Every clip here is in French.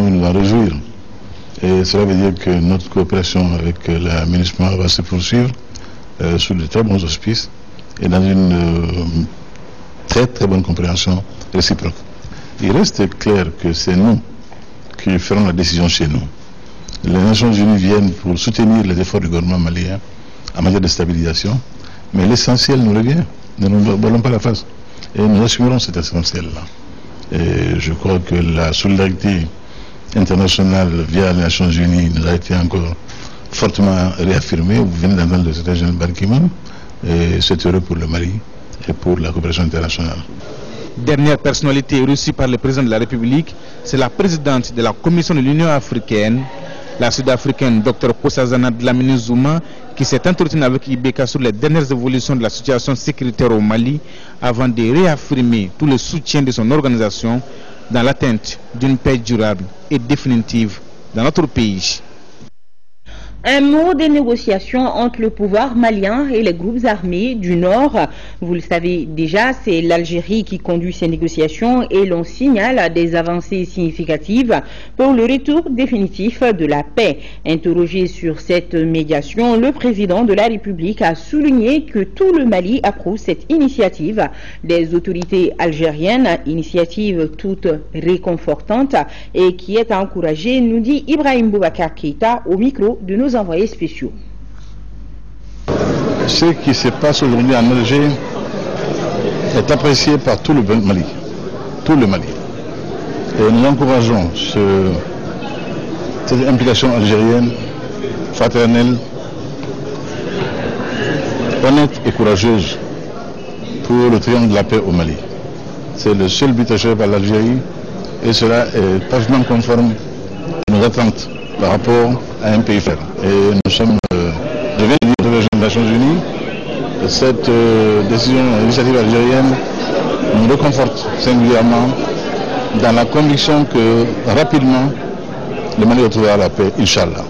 nous en réjouir. Et cela veut dire que notre coopération avec la MINUSMA va se poursuivre sous de très bons auspices et dans une très très bonne compréhension réciproque. Il reste clair que c'est nous qui ferons la décision chez nous. Les Nations Unies viennent pour soutenir les efforts du gouvernement malien en matière de stabilisation, mais l'essentiel nous revient. Ne nous voilons pas la face. Et nous assumerons cet essentiel-là. Et je crois que la solidarité internationale via les Nations Unies nous a été encore fortement réaffirmée. Vous venez d'entendre le secrétaire général Ban Ki-moon, et c'est heureux pour le Mali et pour la coopération internationale. Dernière personnalité reçue par le président de la République, c'est la présidente de la Commission de l'Union africaine, la sud-africaine Dr Nkosazana Dlamini Zuma, qui s'est entretenue avec Ibeka sur les dernières évolutions de la situation sécuritaire au Mali avant de réaffirmer tout le soutien de son organisation dans l'atteinte d'une paix durable et définitive dans notre pays. Un mot des négociations entre le pouvoir malien et les groupes armés du Nord. Vous le savez déjà, c'est l'Algérie qui conduit ces négociations et l'on signale des avancées significatives pour le retour définitif de la paix. Interrogé sur cette médiation, le président de la République a souligné que tout le Mali approuve cette initiative des autorités algériennes, initiative toute réconfortante et qui est encouragée, nous dit Ibrahim Boubacar Keïta au micro de nos envoyés spéciaux. Ce qui se passe aujourd'hui en Algérie est apprécié par tout le Mali. Tout le Mali. Et nous encourageons cette implication algérienne, fraternelle, honnête et courageuse pour le triomphe de la paix au Mali. C'est le seul but achevé par l'Algérie et cela est parfaitement conforme à nos attentes par rapport à un pays frère. Et nous sommes, je viens de dire aux Nations Unies, cette décision, initiative algérienne nous réconforte singulièrement dans la conviction que rapidement le Mali retrouvera la paix, Inch'Allah.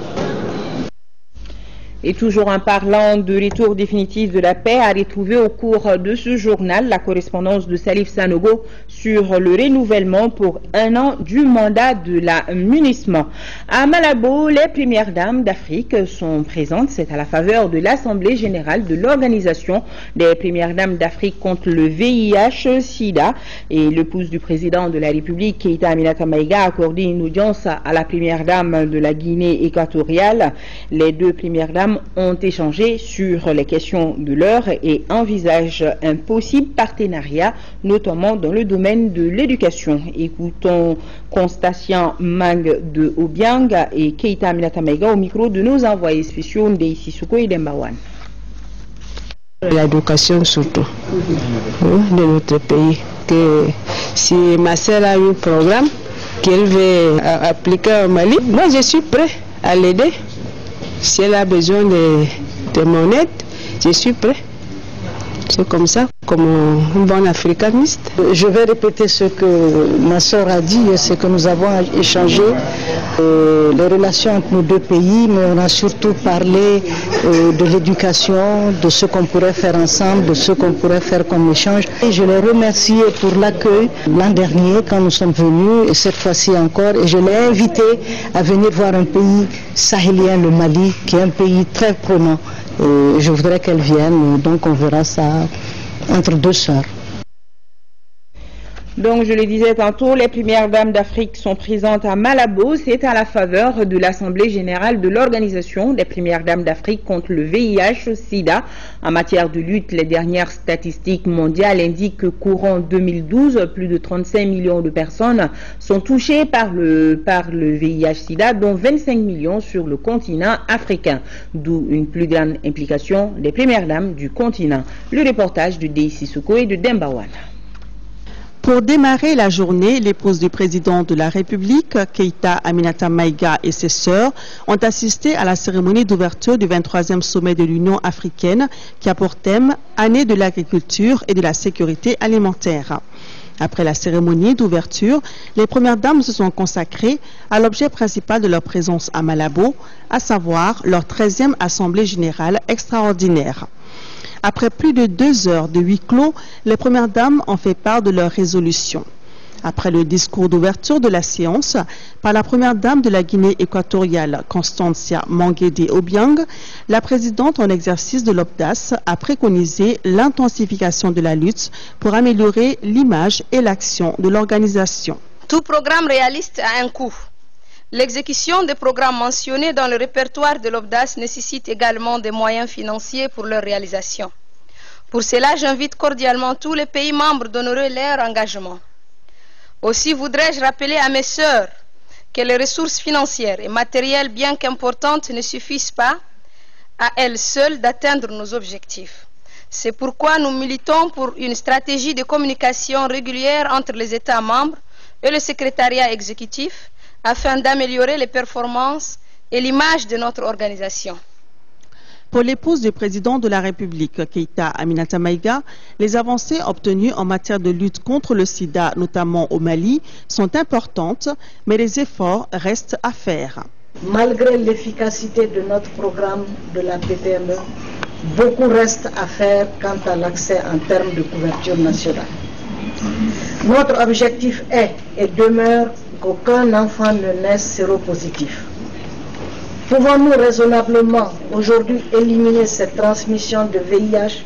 Et toujours en parlant de retour définitif de la paix, à retrouver au cours de ce journal la correspondance de Salif Sanogo sur le renouvellement pour 1 an du mandat de la MINUSMA. À Malabo, les premières dames d'Afrique sont présentes. C'est à la faveur de l'Assemblée générale de l'Organisation des premières dames d'Afrique contre le VIH-Sida. Et l'épouse du président de la République, Keïta Aminata Maïga, a accordé une audience à la première dame de la Guinée équatoriale. Les deux premières dames ont échangé sur les questions de l'heure et envisagent un possible partenariat, notamment dans le domaine de l'éducation. Écoutons Constantien Mang de Obiang et Keïta Aminata Maïga au micro de nos envoyés spéciaux Ndei Sissoko et Dembawan. L'éducation surtout de notre pays. Que si ma sœur a un programme qu'elle veut appliquer au Mali, moi je suis prêt à l'aider. Si elle a besoin de mon aide, je suis prêt. C'est comme ça, comme un bon africaniste. Je vais répéter ce que ma soeur a dit et ce que nous avons échangé. Les relations entre nos deux pays, mais on a surtout parlé de l'éducation, de ce qu'on pourrait faire ensemble, de ce qu'on pourrait faire comme échange. Et je les remercie pour l'accueil l'an dernier quand nous sommes venus et cette fois-ci encore. Et je l'ai invité à venir voir un pays sahélien, le Mali, qui est un pays très prenant. Et je voudrais qu'elle vienne, donc on verra ça entre deux sœurs. Donc, je le disais tantôt, les premières dames d'Afrique sont présentes à Malabo. C'est à la faveur de l'Assemblée générale de l'Organisation des premières dames d'Afrique contre le VIH-Sida. En matière de lutte, les dernières statistiques mondiales indiquent que courant 2012, plus de 35 millions de personnes sont touchées par le VIH-Sida, dont 25 millions sur le continent africain. D'où une plus grande implication des premières dames du continent. Le reportage de Ndei Sissoko et de Dembawan. Pour démarrer la journée, l'épouse du président de la République, Keïta Aminata Maïga et ses sœurs, ont assisté à la cérémonie d'ouverture du 23e sommet de l'Union africaine qui a pour thème « Année de l'agriculture et de la sécurité alimentaire ». Après la cérémonie d'ouverture, les premières dames se sont consacrées à l'objet principal de leur présence à Malabo, à savoir leur 13e Assemblée générale extraordinaire. Après plus de 2 heures de huis clos, les premières dames ont fait part de leurs résolutions. Après le discours d'ouverture de la séance par la première dame de la Guinée équatoriale, Constancia Manguédé Obiang, la présidente en exercice de l'OPDAS a préconisé l'intensification de la lutte pour améliorer l'image et l'action de l'organisation. Tout programme réaliste a un coût. L'exécution des programmes mentionnés dans le répertoire de l'OPDAS nécessite également des moyens financiers pour leur réalisation. Pour cela, j'invite cordialement tous les pays membres d'honorer leur engagement. Aussi voudrais-je rappeler à mes sœurs que les ressources financières et matérielles, bien qu'importantes, ne suffisent pas à elles seules d'atteindre nos objectifs. C'est pourquoi nous militons pour une stratégie de communication régulière entre les États membres et le secrétariat exécutif afin d'améliorer les performances et l'image de notre organisation. Pour l'épouse du président de la République, Keïta Aminata Maïga, les avancées obtenues en matière de lutte contre le sida, notamment au Mali, sont importantes, mais les efforts restent à faire. Malgré l'efficacité de notre programme de la PPME, beaucoup reste à faire quant à l'accès en termes de couverture nationale. Notre objectif est et demeure qu'aucun enfant ne naisse séropositif. Pouvons-nous raisonnablement aujourd'hui éliminer cette transmission de VIH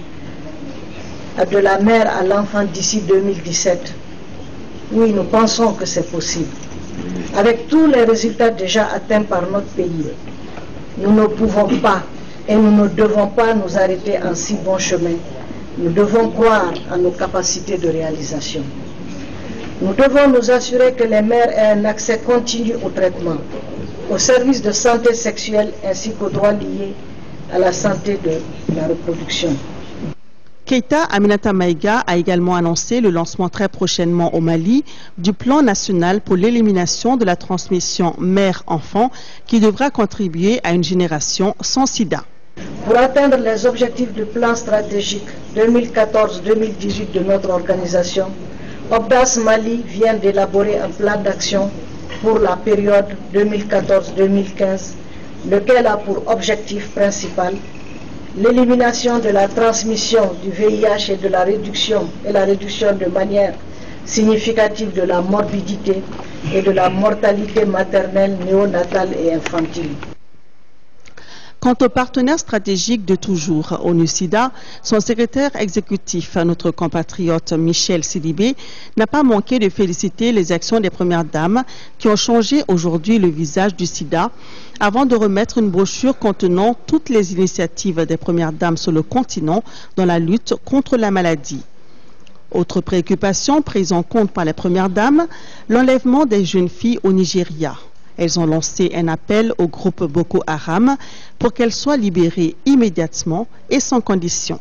de la mère à l'enfant d'ici 2017? Oui, nous pensons que c'est possible. Avec tous les résultats déjà atteints par notre pays, nous ne pouvons pas et nous ne devons pas nous arrêter en si bon chemin. Nous devons croire en nos capacités de réalisation. Nous devons nous assurer que les mères aient un accès continu au traitement, aux services de santé sexuelle ainsi qu'aux droits liés à la santé de la reproduction. Keïta Aminata Maïga a également annoncé le lancement très prochainement au Mali du plan national pour l'élimination de la transmission mère-enfant qui devra contribuer à une génération sans sida. Pour atteindre les objectifs du plan stratégique 2014-2018 de notre organisation, OPDAS Mali vient d'élaborer un plan d'action pour la période 2014-2015, lequel a pour objectif principal l'élimination de la transmission du VIH et la réduction de manière significative de la morbidité et de la mortalité maternelle, néonatale et infantile. Quant au partenaire stratégique de toujours, ONU-SIDA, son secrétaire exécutif, notre compatriote Michel Sidibé, n'a pas manqué de féliciter les actions des premières dames qui ont changé aujourd'hui le visage du sida avant de remettre une brochure contenant toutes les initiatives des premières dames sur le continent dans la lutte contre la maladie. Autre préoccupation prise en compte par les premières dames, l'enlèvement des jeunes filles au Nigeria. Elles ont lancé un appel au groupe Boko Haram pour qu'elles soient libérées immédiatement et sans condition.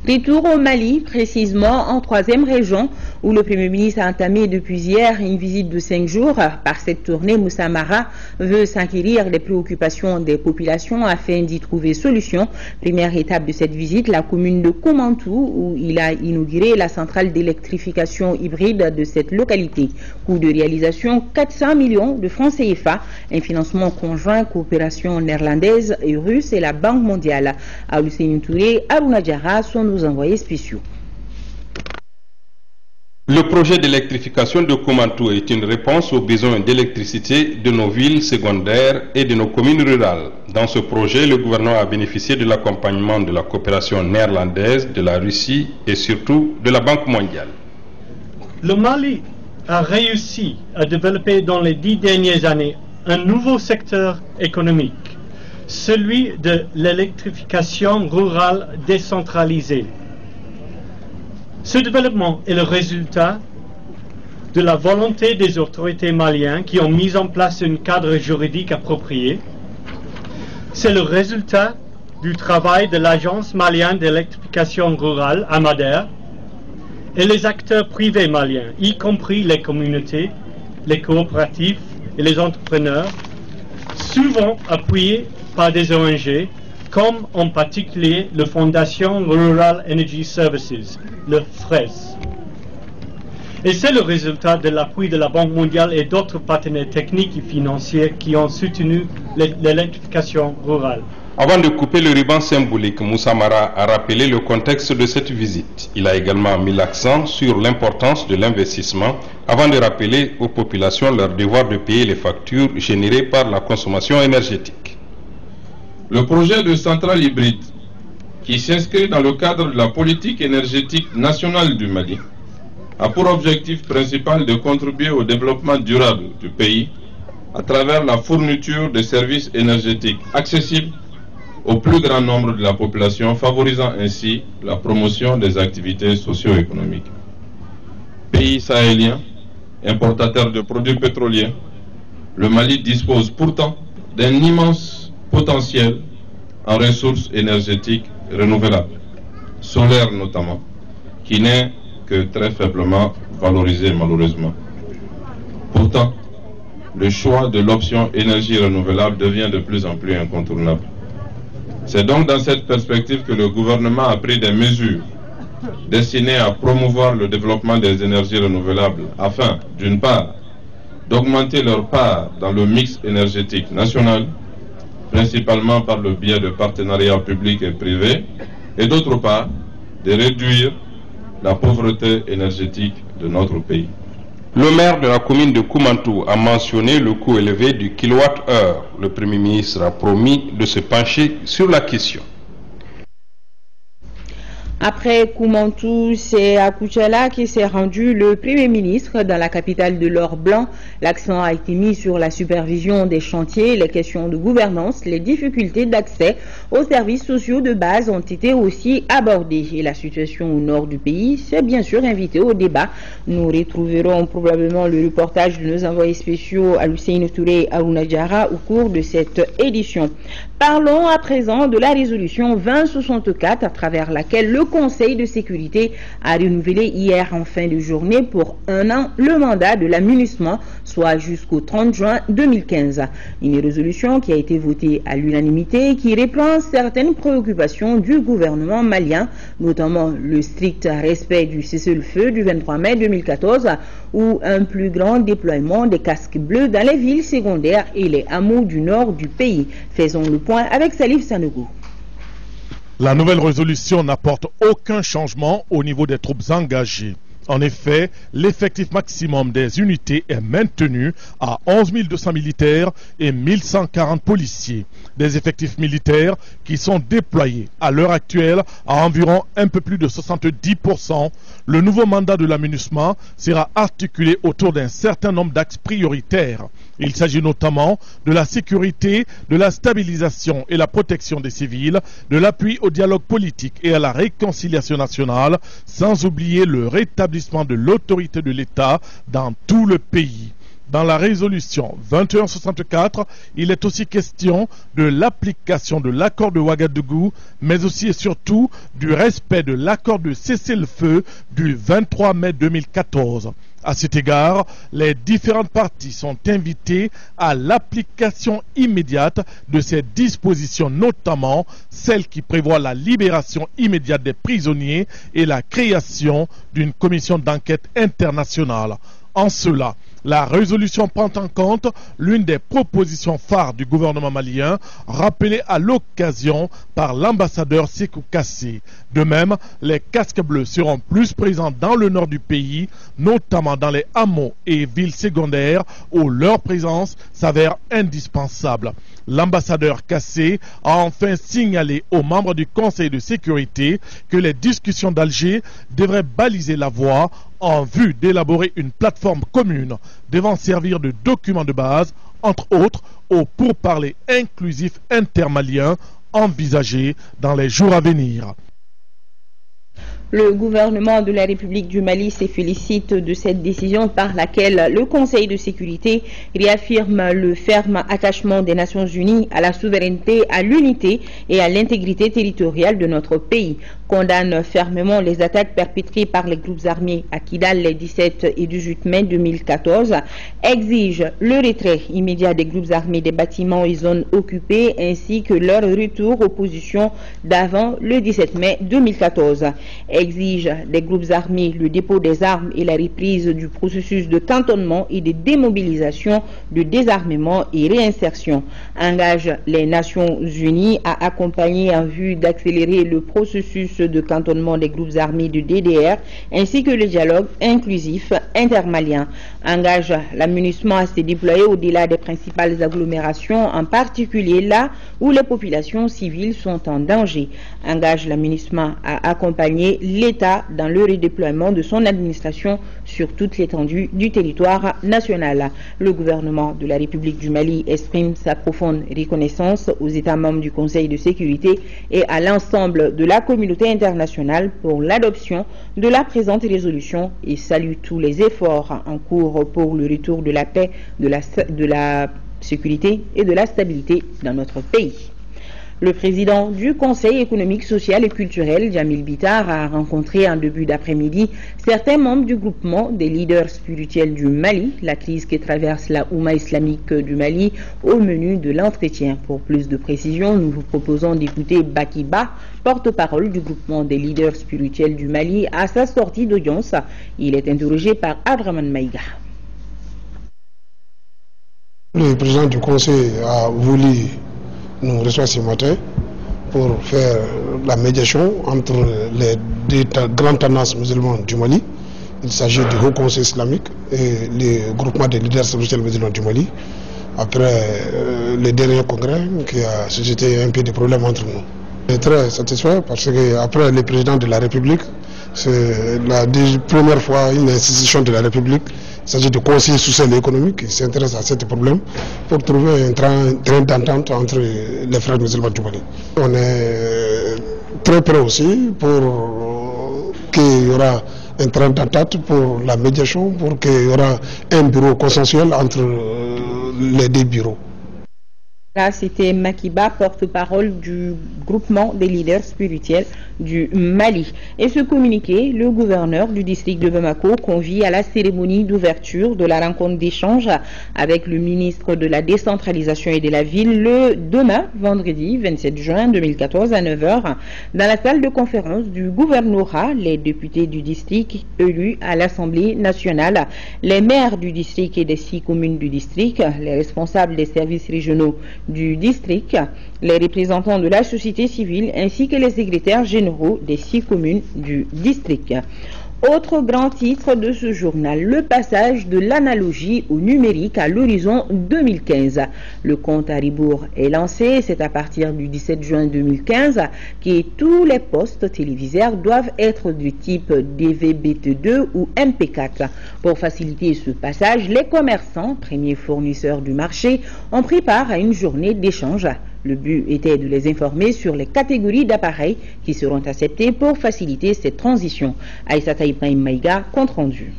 Retour au Mali, précisément en 3e région, où le Premier ministre a entamé depuis hier une visite de 5 jours. Par cette tournée, Moussa Mara veut s'inquérir des préoccupations des populations afin d'y trouver solution. Première étape de cette visite, la commune de Koumantou, où il a inauguré la centrale d'électrification hybride de cette localité. Coût de réalisation 400 millions de francs CFA, un financement conjoint coopération néerlandaise et russe et la Banque mondiale. Aousseinou Touré, Aruna Diarra sont nos envoyés spéciaux. Le projet d'électrification de Koumantou est une réponse aux besoins d'électricité de nos villes secondaires et de nos communes rurales. Dans ce projet, le gouvernement a bénéficié de l'accompagnement de la coopération néerlandaise, de la Russie et surtout de la Banque mondiale. Le Mali a réussi à développer dans les 10 dernières années un nouveau secteur économique, celui de l'électrification rurale décentralisée. Ce développement est le résultat de la volonté des autorités maliennes qui ont mis en place un cadre juridique approprié. C'est le résultat du travail de l'Agence malienne d'électrification rurale, AMADER, et les acteurs privés maliens, y compris les communautés, les coopératifs et les entrepreneurs, souvent appuyés par des ONG, comme en particulier la Fondation Rural Energy Services, le FRES. Et c'est le résultat de l'appui de la Banque mondiale et d'autres partenaires techniques et financiers qui ont soutenu l'électrification rurale. Avant de couper le ruban symbolique, Moussa Mara a rappelé le contexte de cette visite. Il a également mis l'accent sur l'importance de l'investissement avant de rappeler aux populations leur devoir de payer les factures générées par la consommation énergétique. Le projet de centrale hybride, qui s'inscrit dans le cadre de la politique énergétique nationale du Mali, a pour objectif principal de contribuer au développement durable du pays à travers la fourniture de services énergétiques accessibles au plus grand nombre de la population, favorisant ainsi la promotion des activités socio-économiques. Pays sahélien, importateur de produits pétroliers, le Mali dispose pourtant d'un immense potentiel en ressources énergétiques renouvelables, solaires notamment, qui n'est que très faiblement valorisé malheureusement. Pourtant, le choix de l'option énergie renouvelable devient de plus en plus incontournable. C'est donc dans cette perspective que le gouvernement a pris des mesures destinées à promouvoir le développement des énergies renouvelables afin, d'une part, d'augmenter leur part dans le mix énergétique national, principalement par le biais de partenariats publics et privés, et d'autre part, de réduire la pauvreté énergétique de notre pays. Le maire de la commune de Koumantou a mentionné le coût élevé du kilowattheure. Le Premier ministre a promis de se pencher sur la question. Après Koumantou, c'est à Koutchala qui s'est rendu le Premier ministre dans la capitale de l'Or Blanc. L'accent a été mis sur la supervision des chantiers, les questions de gouvernance, les difficultés d'accès aux services sociaux de base ont été aussi abordées. Et la situation au nord du pays s'est bien sûr invitée au débat. Nous retrouverons probablement le reportage de nos envoyés spéciaux Alusseine Touré et Aruna Diarra au cours de cette édition. Parlons à présent de la résolution 2064 à travers laquelle le Conseil de sécurité a renouvelé hier en fin de journée pour 1 an le mandat de la MINUSMA, soit jusqu'au 30 juin 2015. Une résolution qui a été votée à l'unanimité qui reprend certaines préoccupations du gouvernement malien, notamment le strict respect du cessez-le-feu du 23 mai 2014 ou un plus grand déploiement des casques bleus dans les villes secondaires et les hameaux du nord du pays. Faisons le point avec Salif Sanogo. La nouvelle résolution n'apporte aucun changement au niveau des troupes engagées. En effet, l'effectif maximum des unités est maintenu à 11 200 militaires et 1140 policiers. Des effectifs militaires qui sont déployés à l'heure actuelle à environ un peu plus de 70%. Le nouveau mandat de la MINUSMA sera articulé autour d'un certain nombre d'axes prioritaires. Il s'agit notamment de la sécurité, de la stabilisation et la protection des civils, de l'appui au dialogue politique et à la réconciliation nationale, sans oublier le rétablissement de l'autorité de l'État dans tout le pays. Dans la résolution 2164, il est aussi question de l'application de l'accord de Ouagadougou, mais aussi et surtout du respect de l'accord de cessez-le-feu du 23 mai 2014. À cet égard, les différentes parties sont invitées à l'application immédiate de ces dispositions, notamment celles qui prévoient la libération immédiate des prisonniers et la création d'une commission d'enquête internationale. En cela, la résolution prend en compte l'une des propositions phares du gouvernement malien, rappelée à l'occasion par l'ambassadeur Sékou Kassé. De même, les casques bleus seront plus présents dans le nord du pays, notamment dans les hameaux et villes secondaires où leur présence s'avère indispensable. L'ambassadeur Kassé a enfin signalé aux membres du Conseil de sécurité que les discussions d'Alger devraient baliser la voie en vue d'élaborer une plateforme commune devant servir de document de base, entre autres, aux pourparlers inclusifs intermaliens envisagés dans les jours à venir. Le gouvernement de la République du Mali se félicite de cette décision par laquelle le Conseil de sécurité réaffirme le ferme attachement des Nations Unies à la souveraineté, à l'unité et à l'intégrité territoriale de notre pays, condamne fermement les attaques perpétrées par les groupes armés à Kidal les 17 et 18 mai 2014, exige le retrait immédiat des groupes armés des bâtiments et zones occupées ainsi que leur retour aux positions d'avant le 17 mai 2014. exige des groupes armés le dépôt des armes et la reprise du processus de cantonnement et de démobilisation, de désarmement et réinsertion. Engage les Nations Unies à accompagner en vue d'accélérer le processus de cantonnement des groupes armés de DDR ainsi que le dialogue inclusif intermalien. Engage la MINUSMA à se déployer au-delà des principales agglomérations, en particulier là où les populations civiles sont en danger. Engage la MINUSMA à accompagner l'État dans le redéploiement de son administration sur toute l'étendue du territoire national. Le gouvernement de la République du Mali exprime sa profonde reconnaissance aux États membres du Conseil de sécurité et à l'ensemble de la communauté internationale pour l'adoption de la présente résolution et salue tous les efforts en cours pour le retour de la paix, de la sécurité et de la stabilité dans notre pays. Le président du Conseil économique, social et culturel, Djamil Bitar, a rencontré en début d'après-midi certains membres du groupement des leaders spirituels du Mali, la crise que traverse la Oumma islamique du Mali, au menu de l'entretien. Pour plus de précisions, nous vous proposons d'écouter Bakiba, porte-parole du groupement des leaders spirituels du Mali, à sa sortie d'audience. Il est interrogé par Adraman Maïga. Le président du Conseil a voulu nous recevoir ce matin pour faire la médiation entre les deux grandes tendances musulmanes du Mali. Il s'agit du Haut Conseil islamique et le groupement des leaders spirituels musulmans du Mali, après le dernier congrès qui a suscité un peu de problèmes entre nous. Je suis très satisfait parce qu'après le président de la République, c'est la première fois une institution de la République, il s'agit du Conseil social et économique qui s'intéresse à ce problème pour trouver un train d'entente entre les frères musulmans du Mali. On est très prêt aussi pour qu'il y aura un train d'entente pour la médiation, pour qu'il y aura un bureau consensuel entre les deux bureaux. Là, c'était Makiba, porte-parole du groupement des leaders spirituels du Mali. Et ce communiqué, le gouverneur du district de Bamako convie à la cérémonie d'ouverture de la rencontre d'échange avec le ministre de la décentralisation et de la ville le demain, vendredi 27 juin 2014 à 9h, dans la salle de conférence du gouvernorat. Les députés du district élus à l'Assemblée nationale, les maires du district et des 6 communes du district, les responsables des services régionaux du district, les représentants de la société civile ainsi que les secrétaires généraux des 6 communes du district. Autre grand titre de ce journal, le passage de l'analogie au numérique à l'horizon 2015. Le compte à rebours est lancé, c'est à partir du 17 juin 2015 que tous les postes téléviseurs doivent être du type DVB-T2 ou MP4. Pour faciliter ce passage, les commerçants, premiers fournisseurs du marché, ont pris part à une journée d'échange. Le but était de les informer sur les catégories d'appareils qui seront acceptés pour faciliter cette transition. Aïssata Ibrahim Maïga, compte rendu.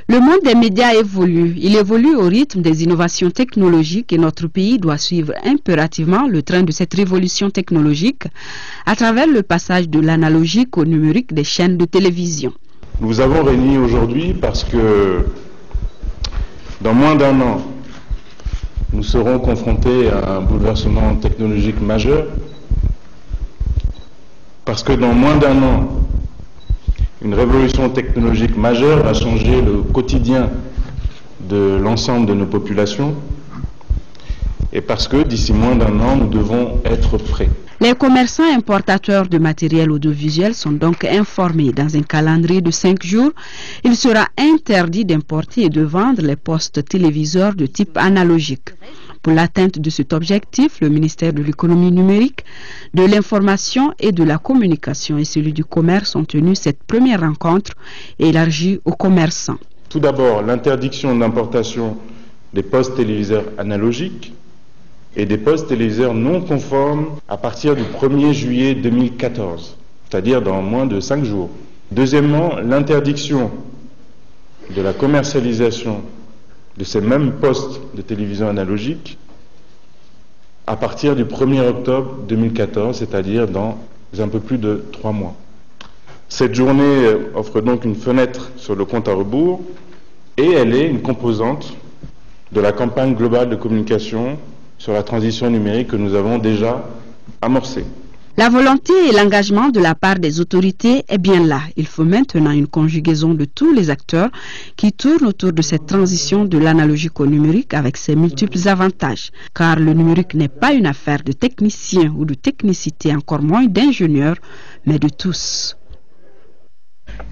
Le monde des médias évolue. Il évolue au rythme des innovations technologiques et notre pays doit suivre impérativement le train de cette révolution technologique à travers le passage de l'analogique au numérique des chaînes de télévision. Nous avons réuni aujourd'hui parce que dans moins d'un an, nous serons confrontés à un bouleversement technologique majeur, parce que dans moins d'un an, une révolution technologique majeure va changer le quotidien de l'ensemble de nos populations, et parce que d'ici moins d'un an, nous devons être prêts. Les commerçants importateurs de matériel audiovisuel sont donc informés. Dans un calendrier de 5 jours, il sera interdit d'importer et de vendre les postes téléviseurs de type analogique. Pour l'atteinte de cet objectif, le ministère de l'économie numérique, de l'information et de la communication et celui du commerce ont tenu cette première rencontre élargie aux commerçants. Tout d'abord, l'interdiction d'importation des postes téléviseurs analogiques et des postes téléviseurs non conformes à partir du 1er juillet 2014, c'est-à-dire dans moins de 5 jours. Deuxièmement, l'interdiction de la commercialisation de ces mêmes postes de télévision analogique à partir du 1er octobre 2014, c'est-à-dire dans un peu plus de 3 mois. Cette journée offre donc une fenêtre sur le compte à rebours et elle est une composante de la campagne globale de communication sur la transition numérique que nous avons déjà amorcée. La volonté et l'engagement de la part des autorités est bien là. Il faut maintenant une conjugaison de tous les acteurs qui tournent autour de cette transition de l'analogique au numérique avec ses multiples avantages. Car le numérique n'est pas une affaire de techniciens ou de technicité, encore moins d'ingénieurs, mais de tous.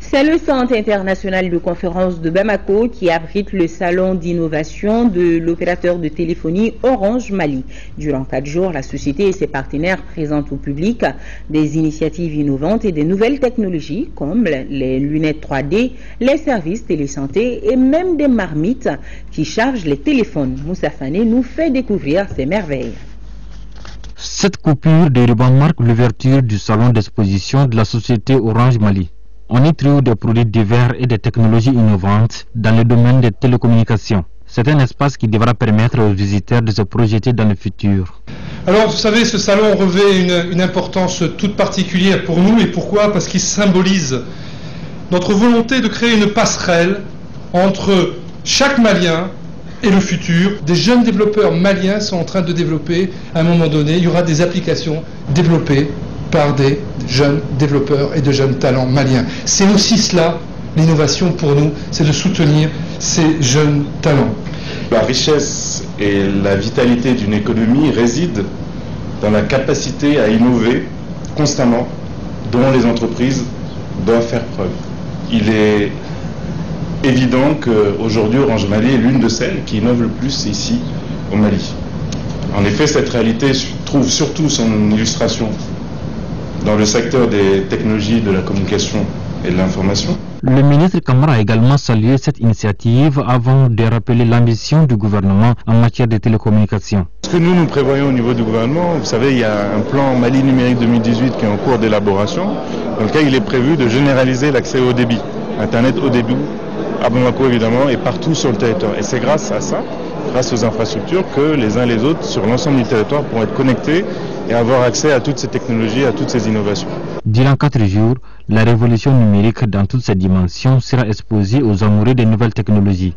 C'est le Centre international de conférence de Bamako qui abrite le salon d'innovation de l'opérateur de téléphonie Orange Mali. Durant 4 jours, la société et ses partenaires présentent au public des initiatives innovantes et des nouvelles technologies comme les lunettes 3D, les services télésanté et même des marmites qui chargent les téléphones. Moussa Fane nous fait découvrir ces merveilles. Cette coupure de ruban marque l'ouverture du salon d'exposition de la société Orange Mali. On y trouve des produits divers et des technologies innovantes dans le domaine des télécommunications. C'est un espace qui devra permettre aux visiteurs de se projeter dans le futur. Alors, vous savez, ce salon revêt une importance toute particulière pour nous. Et pourquoi? Parce qu'il symbolise notre volonté de créer une passerelle entre chaque Malien et le futur. Des jeunes développeurs maliens sont en train de développer, à un moment donné, il y aura des applications développées par des jeunes développeurs et de jeunes talents maliens. C'est aussi cela, l'innovation pour nous, c'est de soutenir ces jeunes talents. La richesse et la vitalité d'une économie résident dans la capacité à innover constamment, dont les entreprises doivent faire preuve. Il est évident qu'aujourd'hui, Orange Mali est l'une de celles qui innove le plus ici au Mali. En effet, cette réalité trouve surtout son illustration dans le secteur des technologies de la communication et de l'information. Le ministre Camara a également salué cette initiative avant de rappeler l'ambition du gouvernement en matière de télécommunications. Ce que nous prévoyons au niveau du gouvernement, vous savez, il y a un plan Mali numérique 2018 qui est en cours d'élaboration, dans lequel il est prévu de généraliser l'accès au débit, Internet au débit, à Bamako évidemment, et partout sur le territoire. Et c'est grâce à ça, grâce aux infrastructures, que les uns les autres, sur l'ensemble du territoire, pourront être connectés et avoir accès à toutes ces technologies, à toutes ces innovations. Durant 4 jours, la révolution numérique dans toutes ses dimensions sera exposée aux amoureux des nouvelles technologies.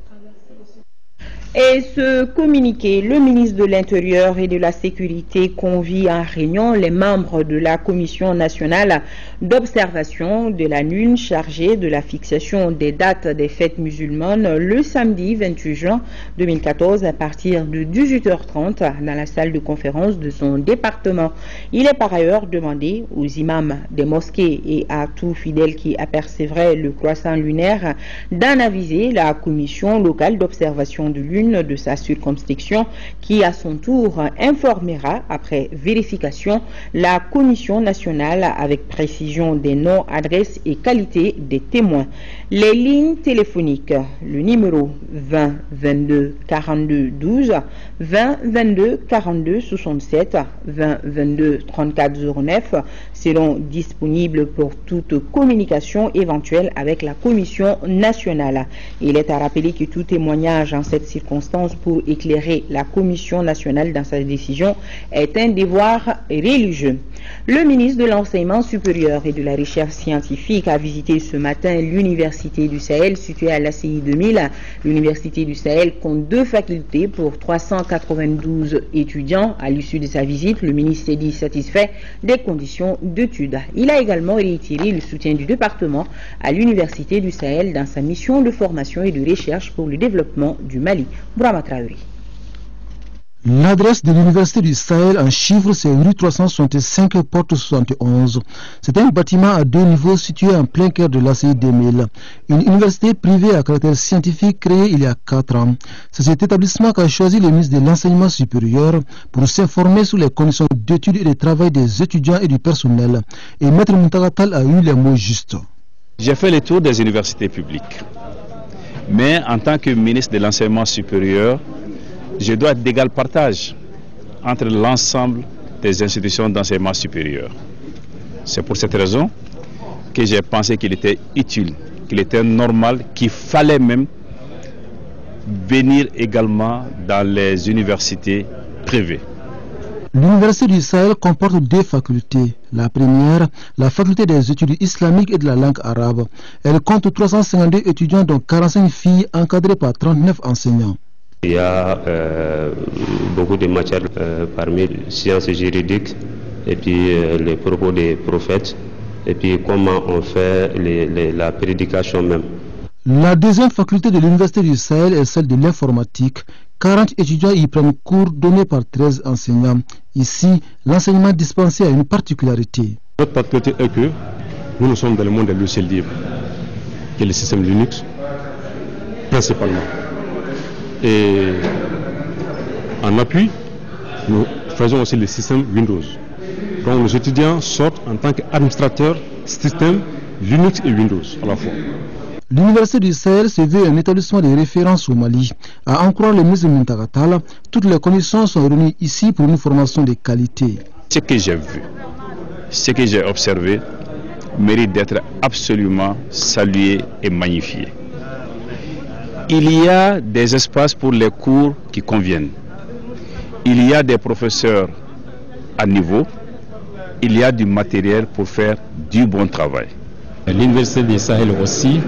Et ce communiqué, le ministre de l'Intérieur et de la Sécurité convie en réunion les membres de la Commission nationale d'observation de la NUN chargée de la fixation des dates des fêtes musulmanes le samedi 28 juin 2014 à partir de 18h30 dans la salle de conférence de son département. Il est par ailleurs demandé aux imams des mosquées et à tous fidèles qui apercevraient le croissant lunaire d'en aviser la Commission locale d'observation de lune de sa circonscription qui à son tour informera après vérification la Commission nationale avec précision des noms, adresses et qualité des témoins. Les lignes téléphoniques, le numéro 20 22 42 12, 20 22 42 67, 20 22 34 09 seront disponibles pour toute communication éventuelle avec la Commission nationale. Il est à rappeler que tout témoignage en cette circonstance pour éclairer la Commission nationale dans sa décision est un devoir religieux. Le ministre de l'Enseignement supérieur et de la Recherche scientifique a visité ce matin l'Université du Sahel située à l'ACI 2000. L'Université du Sahel compte 2 facultés pour 392 étudiants. À l'issue de sa visite, le ministre s'est dit satisfait des conditions d'études. Il a également réitéré le soutien du département à l'Université du Sahel dans sa mission de formation et de recherche pour le développement du Mali. Brahma Traoré. L'adresse de l'Université du Sahel en chiffres, c'est rue 365, porte 71. C'est un bâtiment à 2 niveaux situé en plein cœur de l'ACI 2000. Une université privée à caractère scientifique créée il y a 4 ans. C'est cet établissement qu'a choisi le ministre de l'Enseignement supérieur pour s'informer sur les conditions d'études et de travail des étudiants et du personnel. Et Maître Muntagatal a eu les mots justes. J'ai fait le tour des universités publiques. Mais en tant que ministre de l'Enseignement supérieur, je dois être d'égal partage entre l'ensemble des institutions d'enseignement supérieur. C'est pour cette raison que j'ai pensé qu'il était utile, qu'il était normal, qu'il fallait même venir également dans les universités privées. L'Université du Sahel comporte 2 facultés. La première, la faculté des études islamiques et de la langue arabe. Elle compte 352 étudiants dont 45 filles encadrées par 39 enseignants. Il y a beaucoup de matières parmi sciences juridiques, et puis les propos des prophètes, et puis comment on fait la prédication même. La deuxième faculté de l'Université du Sahel est celle de l'informatique. 40 étudiants y prennent cours donnés par 13 enseignants. Ici, l'enseignement dispensé a une particularité. Notre particularité est que nous sommes dans le monde des logiciels libres, qui est le système Linux, principalement. Et en appui, nous faisons aussi le système Windows. Donc les étudiants sortent en tant qu'administrateurs système Linux et Windows à la fois. L'Université du Sahel se veut un établissement de référence au Mali. À en croire le ministre Muntagatal, toutes les conditions sont réunies ici pour une formation de qualité. Ce que j'ai vu, ce que j'ai observé, mérite d'être absolument salué et magnifié. Il y a des espaces pour les cours qui conviennent. Il y a des professeurs à niveau. Il y a du matériel pour faire du bon travail. L'Université du Sahel aussi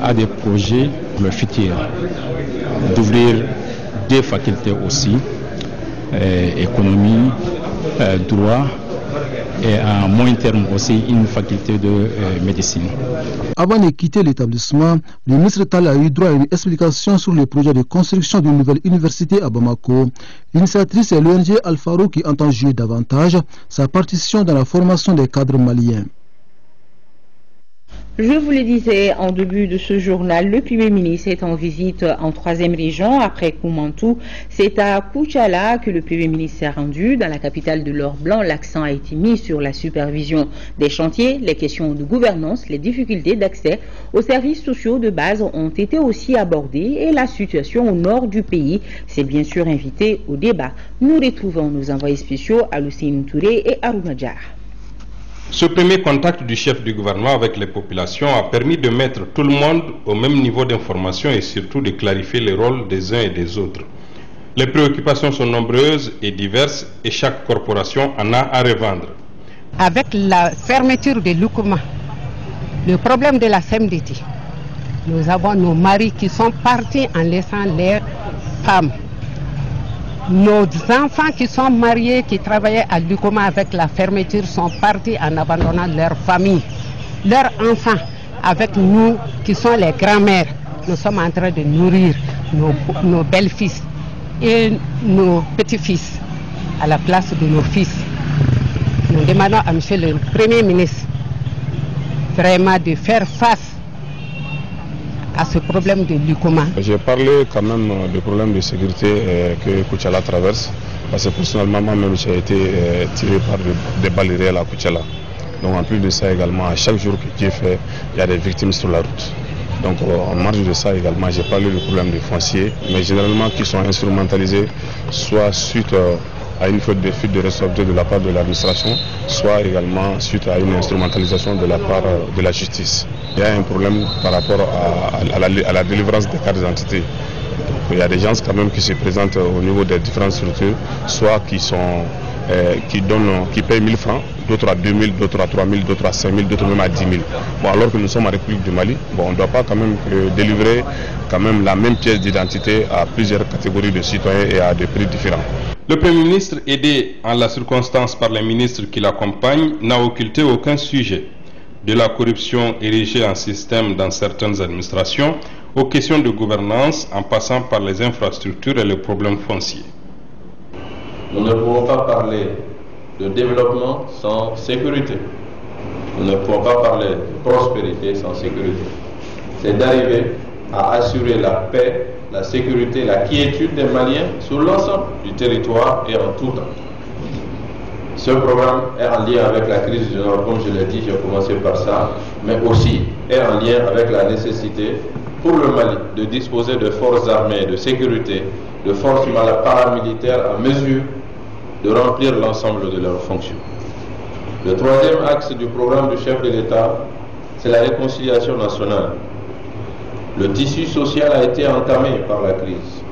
a des projets pour le futur, d'ouvrir des facultés aussi, économie, droit, et à moyen terme aussi une faculté de médecine. Avant de quitter l'établissement, le ministre Tal a eu droit à une explication sur le projet de construction d'une nouvelle université à Bamako. L'initiatrice est l'ONG Al-Farouk qui entend jouer davantage sa partition dans la formation des cadres maliens. Je vous le disais en début de ce journal, le Premier ministre est en visite en 3e région après Koumantou. C'est à Koutchala que le Premier ministre s'est rendu. Dans la capitale de l'Or Blanc, l'accent a été mis sur la supervision des chantiers, les questions de gouvernance, les difficultés d'accès aux services sociaux de base ont été aussi abordées et la situation au nord du pays s'est bien sûr invitée au débat. Nous retrouvons nos envoyés spéciaux Aloussine Touré et Aroumadjar. Ce premier contact du chef du gouvernement avec les populations a permis de mettre tout le monde au même niveau d'information et surtout de clarifier les rôles des uns et des autres. Les préoccupations sont nombreuses et diverses et chaque corporation en a à revendre. Avec la fermeture de l'Oukouma, le problème de la FMDT, nous avons nos maris qui sont partis en laissant leurs femmes. Nos enfants qui sont mariés, qui travaillaient à l'Ukoma avec la fermeture, sont partis en abandonnant leur famille. Leurs enfants, avec nous, qui sont les grands-mères, nous sommes en train de nourrir nos belles-fils et nos petits-fils à la place de nos fils. Nous demandons à M. le Premier ministre vraiment de faire face à ce problème de l'Ukoma. J'ai parlé quand même du problème de sécurité que Koutchala traverse, parce que personnellement, moi-même, j'ai été tiré par des balles réelles à Koutchala. Donc en plus de ça également, à chaque jour que Dieu fait, il y a des victimes sur la route. Donc en marge de ça également, j'ai parlé du problème des fonciers, mais généralement qui sont instrumentalisés, soit suite à une fuite de responsabilité de la part de l'administration, soit également suite à une instrumentalisation de la part de la justice. Il y a un problème par rapport à la délivrance des cartes d'identité. Il y a des gens quand même qui se présentent au niveau des différentes structures, soit qui payent 1000 francs, d'autres à 2000, d'autres à 3000, d'autres à 5000, d'autres même à 10 000. Bon, alors que nous sommes en République du Mali, bon, on ne doit pas quand même délivrer quand même la même pièce d'identité à plusieurs catégories de citoyens et à des prix différents. Le Premier ministre, aidé en la circonstance par les ministres qui l'accompagnent, n'a occulté aucun sujet. De la corruption érigée en système dans certaines administrations, aux questions de gouvernance, en passant par les infrastructures et les problèmes fonciers. Nous ne pouvons pas parler de développement sans sécurité. Nous ne pouvons pas parler de prospérité sans sécurité. C'est d'arriver à assurer la paix, la sécurité, la quiétude des Maliens sur l'ensemble du territoire et en tout temps. Ce programme est en lien avec la crise du Nord, comme je l'ai dit, j'ai commencé par ça, mais aussi est en lien avec la nécessité pour le Mali de disposer de forces armées, de sécurité, de forces paramilitaires à mesure de remplir l'ensemble de leurs fonctions. Le troisième axe du programme du chef de l'État, c'est la réconciliation nationale. Le tissu social a été entamé par la crise.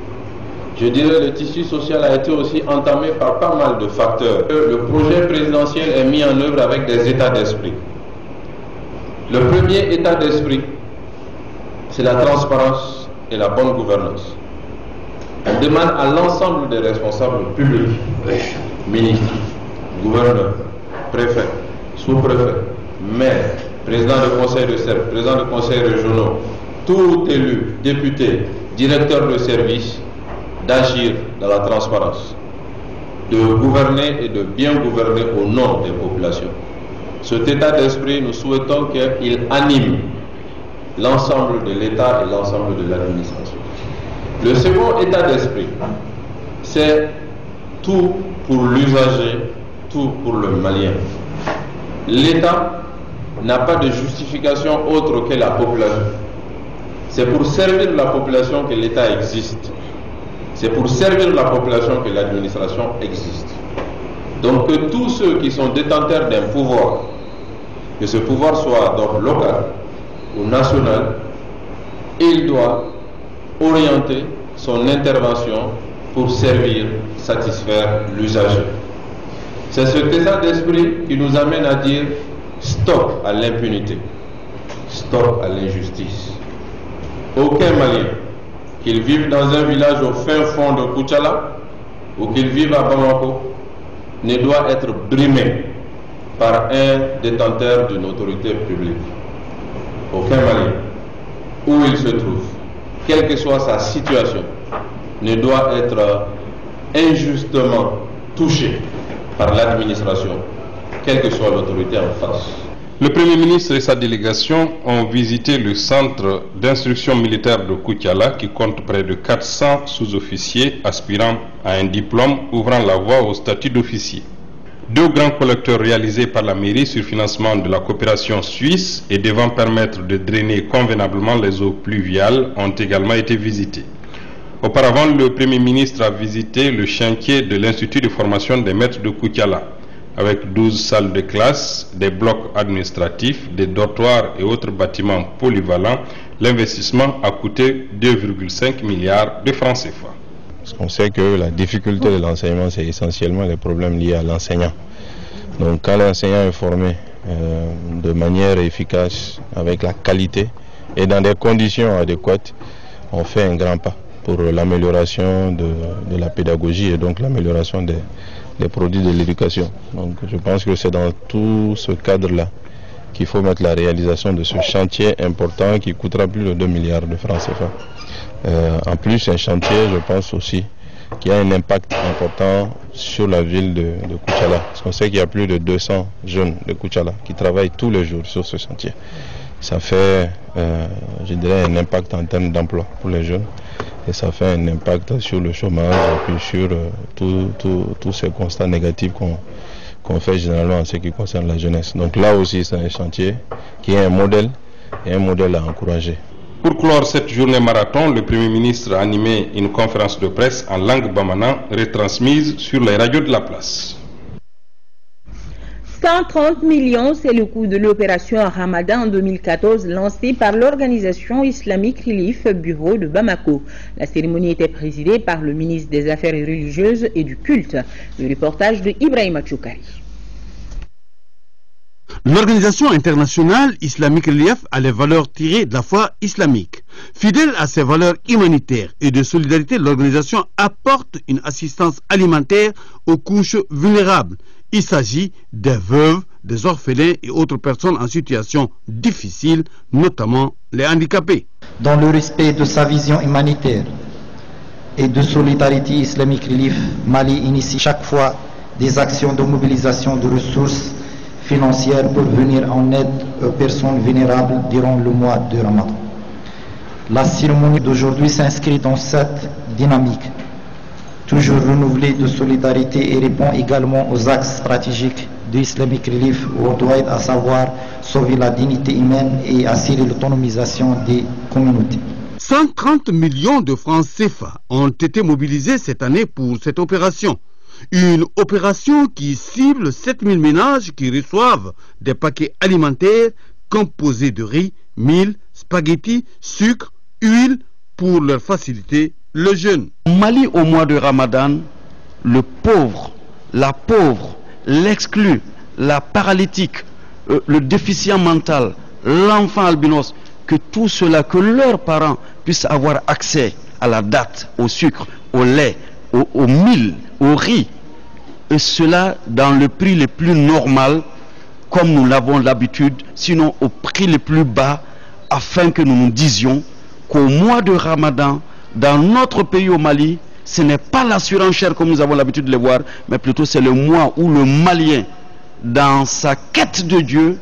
Je dirais que le tissu social a été aussi entamé par pas mal de facteurs. Le projet présidentiel est mis en œuvre avec des états d'esprit. Le premier état d'esprit, c'est la transparence et la bonne gouvernance. On demande à l'ensemble des responsables publics, ministres, gouverneur, préfet, sous-préfet, maire, président de conseil de cercle, président de conseil régionaux, tout élu, député, directeur de service, d'agir dans la transparence, de gouverner et de bien gouverner au nom des populations. Cet état d'esprit, nous souhaitons qu'il anime l'ensemble de l'État et l'ensemble de l'administration. Le second état d'esprit, c'est tout pour l'usager, tout pour le Malien. L'État n'a pas de justification autre que la population. C'est pour servir la population que l'État existe. C'est pour servir la population que l'administration existe. Donc que tous ceux qui sont détenteurs d'un pouvoir, que ce pouvoir soit d'ordre local ou national, il doit orienter son intervention pour servir, satisfaire l'usager. C'est cet état d'esprit qui nous amène à dire stop à l'impunité, stop à l'injustice. Aucun Malien, qu'il vive dans un village au fin fond de Koutiala ou qu'il vive à Bamako, ne doit être brimé par un détenteur d'une autorité publique. Aucun Malien, où il se trouve, quelle que soit sa situation, ne doit être injustement touché par l'administration, quelle que soit l'autorité en face. Le Premier ministre et sa délégation ont visité le centre d'instruction militaire de Koutiala qui compte près de 400 sous-officiers aspirant à un diplôme ouvrant la voie au statut d'officier. 2 grands collecteurs réalisés par la mairie sur financement de la coopération suisse et devant permettre de drainer convenablement les eaux pluviales ont également été visités. Auparavant, le Premier ministre a visité le chantier de l'Institut de formation des maîtres de Koutiala, avec 12 salles de classe, des blocs administratifs, des dortoirs et autres bâtiments polyvalents. L'investissement a coûté 2,5 milliards de francs CFA. Parce qu'on sait que la difficulté de l'enseignement, c'est essentiellement les problèmes liés à l'enseignant. Donc quand l'enseignant est formé de manière efficace, avec la qualité et dans des conditions adéquates, on fait un grand pas pour l'amélioration de la pédagogie et donc l'amélioration des produits de l'éducation. Donc je pense que c'est dans tout ce cadre-là qu'il faut mettre la réalisation de ce chantier important qui coûtera plus de 2 milliards de francs CFA. En plus, un chantier, je pense aussi, qui a un impact important sur la ville de Koutiala. Parce qu'on sait qu'il y a plus de 200 jeunes de Koutiala qui travaillent tous les jours sur ce chantier. Ça fait, je dirais, un impact en termes d'emploi pour les jeunes. Et ça fait un impact sur le chômage et puis sur tous ces constats négatifs qu'on fait généralement en ce qui concerne la jeunesse. Donc là aussi, c'est un chantier qui est un modèle et un modèle à encourager. Pour clore cette journée marathon, le Premier ministre a animé une conférence de presse en langue bamana retransmise sur les radios de la place. 130 millions, c'est le coût de l'opération Ramadan en 2014 lancée par l'organisation islamique Relief Bureau de Bamako. La cérémonie était présidée par le ministre des Affaires religieuses et du culte. Le reportage de Ibrahima Choukari. L'organisation internationale islamique Relief a les valeurs tirées de la foi islamique. Fidèle à ses valeurs humanitaires et de solidarité, l'organisation apporte une assistance alimentaire aux couches vulnérables. Il s'agit des veuves, des orphelins et autres personnes en situation difficile, notamment les handicapés. Dans le respect de sa vision humanitaire et de solidarité islamique Relief, Mali initie chaque fois des actions de mobilisation de ressources financières pour venir en aide aux personnes vulnérables durant le mois de Ramadan. La cérémonie d'aujourd'hui s'inscrit dans cette dynamique, toujours renouvelée de solidarité, et répond également aux axes stratégiques de Islamic Relief Worldwide, à savoir sauver la dignité humaine et assurer l'autonomisation des communautés. 130 millions de francs CFA ont été mobilisés cette année pour cette opération. Une opération qui cible 7000 ménages qui reçoivent des paquets alimentaires composés de riz, mil, spaghettis, sucre, huile pour leur faciliter le jeûne. Au Mali, au mois de Ramadan, le pauvre, la pauvre, l'exclu, la paralytique, le déficient mental, l'enfant albinos, que tout cela, que leurs parents puissent avoir accès à la date, au sucre, au lait, au mil, au riz, et cela dans le prix le plus normal, comme nous l'avons l'habitude, sinon au prix le plus bas, afin que nous nous disions qu'au mois de Ramadan, dans notre pays au Mali, ce n'est pas la surenchère comme nous avons l'habitude de le voir, mais plutôt c'est le mois où le Malien, dans sa quête de Dieu,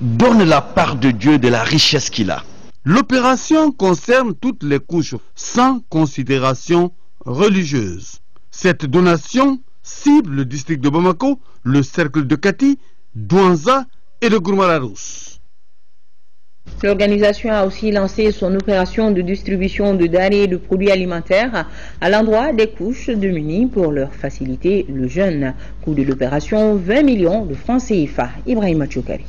donne la part de Dieu de la richesse qu'il a. L'opération concerne toutes les couches, sans considération religieuse. Cette donation cible le district de Bamako, le cercle de Kati, Douanza et de Gourmalarous. L'organisation a aussi lancé son opération de distribution de denrées et de produits alimentaires à l'endroit des couches démunies pour leur faciliter le jeûne. Coût de l'opération 20 millions de francs CFA. Ibrahima Tchoukari.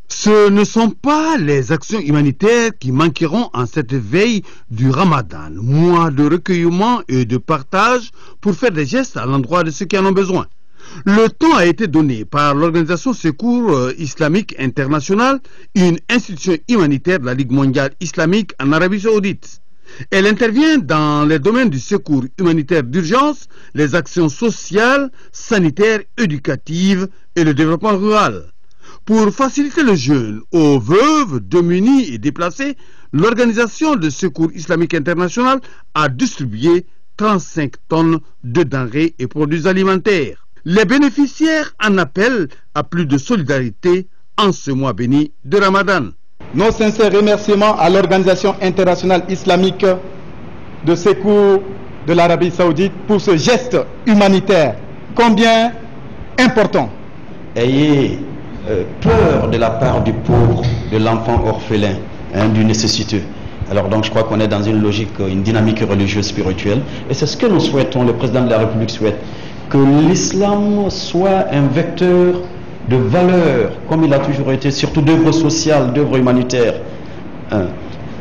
Ce ne sont pas les actions humanitaires qui manqueront en cette veille du Ramadan, mois de recueillement et de partage pour faire des gestes à l'endroit de ceux qui en ont besoin. Le temps a été donné par l'Organisation Secours Islamique International, une institution humanitaire de la Ligue mondiale islamique en Arabie Saoudite. Elle intervient dans les domaines du secours humanitaire d'urgence, les actions sociales, sanitaires, éducatives et le développement rural. Pour faciliter le jeûne aux veuves, démunies et déplacées, l'Organisation de Secours Islamique International a distribué 35 tonnes de denrées et produits alimentaires. Les bénéficiaires en appellent à plus de solidarité en ce mois béni de Ramadan. Nos sincères remerciements à l'Organisation internationale islamique de secours de l'Arabie Saoudite pour ce geste humanitaire combien important. Ayez peur de la part du pauvre, de l'enfant orphelin, du nécessiteux. Alors donc je crois qu'on est dans une logique, une dynamique religieuse spirituelle, et c'est ce que nous souhaitons, le président de la République souhaite, que l'islam soit un vecteur de valeurs, comme il a toujours été, surtout d'œuvres sociales, d'œuvres humanitaires.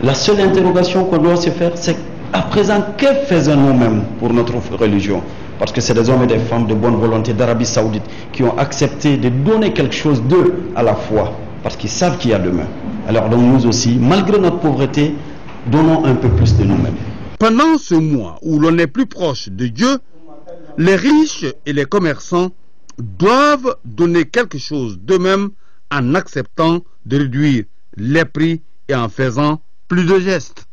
La seule interrogation qu'on doit se faire, c'est à présent, que faisons-nous même pour notre religion? Parce que c'est des hommes et des femmes de bonne volonté d'Arabie Saoudite qui ont accepté de donner quelque chose d'eux à la fois, parce qu'ils savent qu'il y a demain. Alors donc nous aussi, malgré notre pauvreté, donnons un peu plus de nous-mêmes. Pendant ce mois où l'on est plus proche de Dieu, les riches et les commerçants doivent donner quelque chose d'eux-mêmes en acceptant de réduire les prix et en faisant plus de gestes.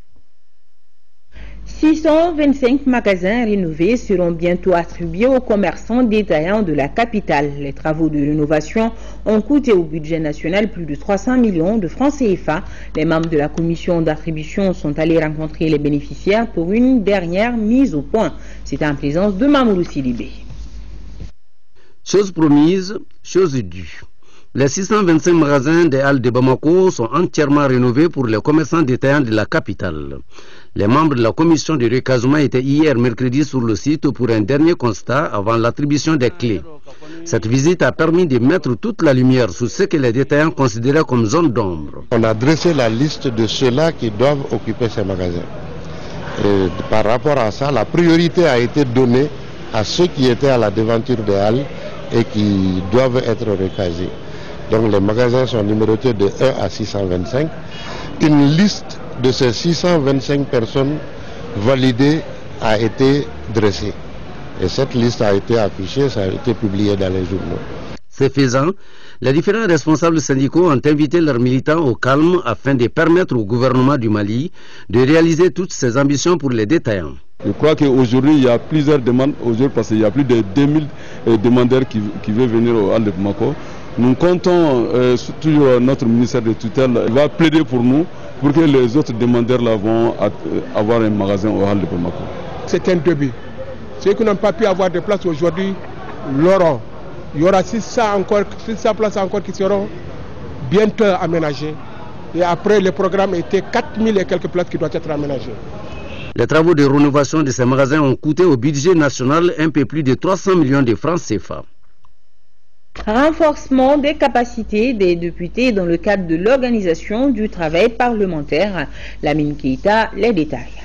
625 magasins rénovés seront bientôt attribués aux commerçants détaillants de la capitale. Les travaux de rénovation ont coûté au budget national plus de 300 millions de francs CFA. Les membres de la commission d'attribution sont allés rencontrer les bénéficiaires pour une dernière mise au point. C'était en présence de Mamoudou Sidibé. Chose promise, chose due. Les 625 magasins des Halles de Bamako sont entièrement rénovés pour les commerçants détaillants de la capitale. Les membres de la commission de recasement étaient hier mercredi sur le site pour un dernier constat avant l'attribution des clés. Cette visite a permis de mettre toute la lumière sur ce que les détaillants considéraient comme zone d'ombre. On a dressé la liste de ceux-là qui doivent occuper ces magasins. Et par rapport à ça, la priorité a été donnée à ceux qui étaient à la devanture des Halles et qui doivent être recasés. Donc les magasins sont numérotés de 1 à 625. Une liste de ces 625 personnes validées a été dressée. Et cette liste a été affichée, ça a été publié dans les journaux. Ce faisant, les différents responsables syndicaux ont invité leurs militants au calme afin de permettre au gouvernement du Mali de réaliser toutes ses ambitions pour les détaillants. Je crois qu'aujourd'hui, il y a plusieurs demandes, parce qu'il y a plus de 2000 demandeurs qui veulent venir au Hall de Bamako. Nous comptons toujours notre ministère de tutelle va plaider pour nous, pour que les autres demandeurs là vont avoir un magasin au Hall de Bamako. C'est un début. Ceux qui n'ont pas pu avoir de place aujourd'hui l'auront. Il y aura 600 places encore qui seront bientôt aménagées. Et après, le programme était 4000 et quelques places qui doivent être aménagées. Les travaux de rénovation de ces magasins ont coûté au budget national un peu plus de 300 millions de francs CFA. Renforcement des capacités des députés dans le cadre de l'organisation du travail parlementaire. Lamine Keïta, les détails.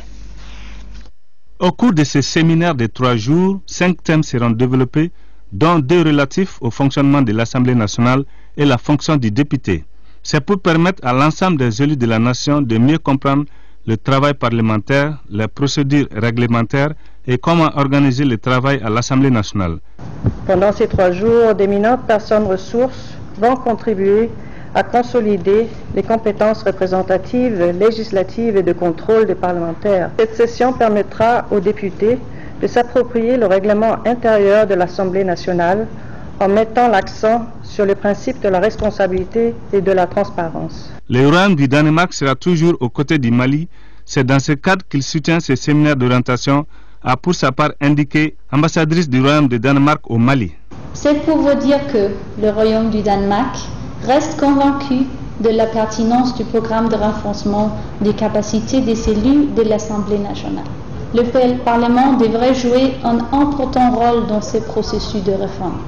Au cours de ce séminaire de 3 jours, 5 thèmes seront développés, dont 2 relatifs au fonctionnement de l'Assemblée nationale et la fonction du député. C'est pour permettre à l'ensemble des élus de la nation de mieux comprendre le travail parlementaire, les procédures réglementaires, et comment organiser le travail à l'Assemblée nationale. Pendant ces 3 jours, d'éminentes personnes ressources vont contribuer à consolider les compétences représentatives, législatives et de contrôle des parlementaires. Cette session permettra aux députés de s'approprier le règlement intérieur de l'Assemblée nationale en mettant l'accent sur le principe de la responsabilité et de la transparence. Le Royaume du Danemark sera toujours aux côtés du Mali. C'est dans ce cadre qu'il soutient ces séminaires d'orientation, a pour sa part indiqué ambassadrice du Royaume du Danemark au Mali. C'est pour vous dire que le Royaume du Danemark reste convaincu de la pertinence du programme de renforcement des capacités des élus de l'Assemblée nationale. Le Parlement devrait jouer un important rôle dans ce processus de réforme.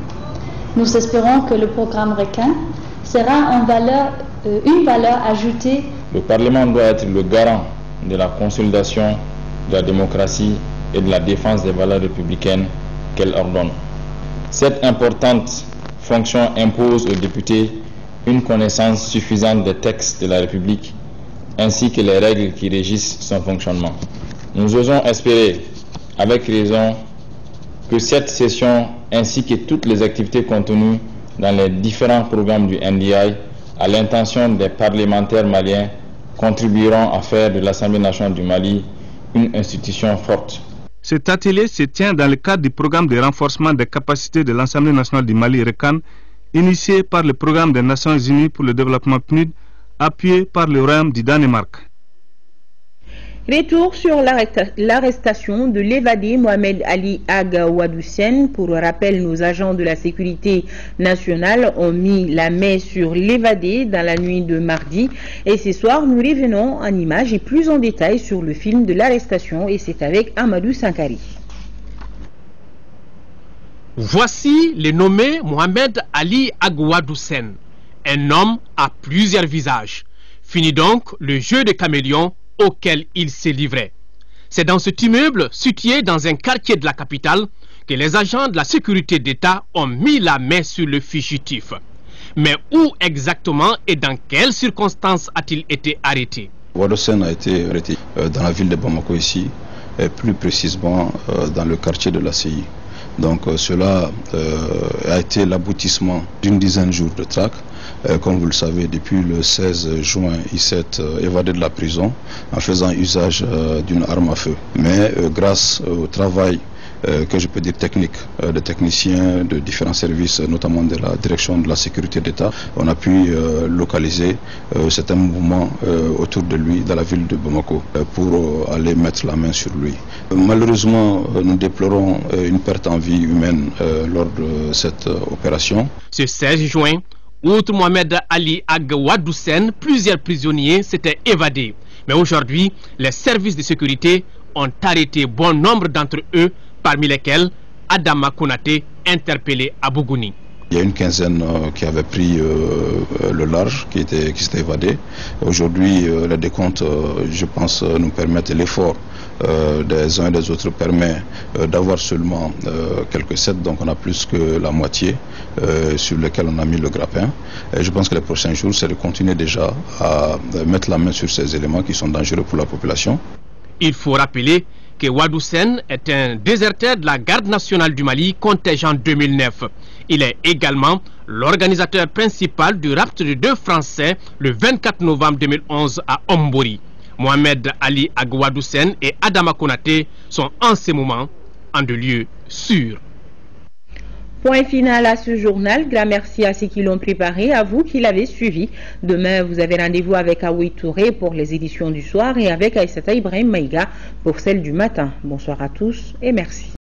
Nous espérons que le programme requin sera une valeur ajoutée. Le Parlement doit être le garant de la consolidation de la démocratie et de la défense des valeurs républicaines qu'elle ordonne. Cette importante fonction impose aux députés une connaissance suffisante des textes de la République ainsi que les règles qui régissent son fonctionnement. Nous osons espérer, avec raison, que cette session ainsi que toutes les activités contenues dans les différents programmes du NDI à l'intention des parlementaires maliens contribueront à faire de l'Assemblée nationale du Mali une institution forte. Cet atelier se tient dans le cadre du programme de renforcement des capacités de l'Assemblée nationale du Mali RECAN, initié par le programme des Nations Unies pour le développement PNUD, appuyé par le Royaume du Danemark. Retour sur l'arrestation de l'évadé Mohamed Ali Ag Wadoussen. Pour rappel, nos agents de la sécurité nationale ont mis la main sur l'évadé dans la nuit de mardi. Et ce soir, nous revenons en images et plus en détail sur le film de l'arrestation. Et c'est avec Amadou Sankari. Voici le nommé Mohamed Ali Ag Wadoussen, un homme à plusieurs visages. Fini donc le jeu de caméléon auquel il s'est livré. C'est dans cet immeuble situé dans un quartier de la capitale que les agents de la sécurité d'État ont mis la main sur le fugitif. Mais où exactement et dans quelles circonstances a-t-il été arrêté? Wadoussen a été arrêté dans la ville de Bamako ici, et plus précisément dans le quartier de la CI. Donc cela a été l'aboutissement d'une dizaine de jours de traque. Comme vous le savez, depuis le 16 juin, il s'est évadé de la prison en faisant usage d'une arme à feu. Mais grâce au travail que je peux dire technique des techniciens de différents services, notamment de la direction de la sécurité d'État, on a pu localiser certains mouvements autour de lui dans la ville de Bamako pour aller mettre la main sur lui. Malheureusement, nous déplorons une perte en vie humaine lors de cette opération. Ce 16 juin, outre Mohamed Ali Ag Wadoussen, plusieurs prisonniers s'étaient évadés. Mais aujourd'hui, les services de sécurité ont arrêté bon nombre d'entre eux, parmi lesquels Adama Konaté, interpellé à Bougouni. Il y a une quinzaine qui avaient pris le large, qui s'étaient évadés. Aujourd'hui, le décompte, je pense, nous permettent l'effort des uns et des autres permet d'avoir seulement quelques 7, donc on a plus que la moitié sur lesquels on a mis le grappin. Et je pense que les prochains jours, c'est de continuer déjà à mettre la main sur ces éléments qui sont dangereux pour la population. Il faut rappeler que Wadoussen est un déserteur de la Garde nationale du Mali, contingent 2009. Il est également l'organisateur principal du rapt de 2 Français le 24 novembre 2011 à Ombori. Mohamed Ali Ag Wadoussen et Adama Konaté sont en ce moment en de lieux sûrs. Point final à ce journal. Grand merci à ceux qui l'ont préparé, à vous qui l'avez suivi. Demain, vous avez rendez-vous avec Aoui Touré pour les éditions du soir et avec Aïssata Ibrahim Maïga pour celles du matin. Bonsoir à tous et merci.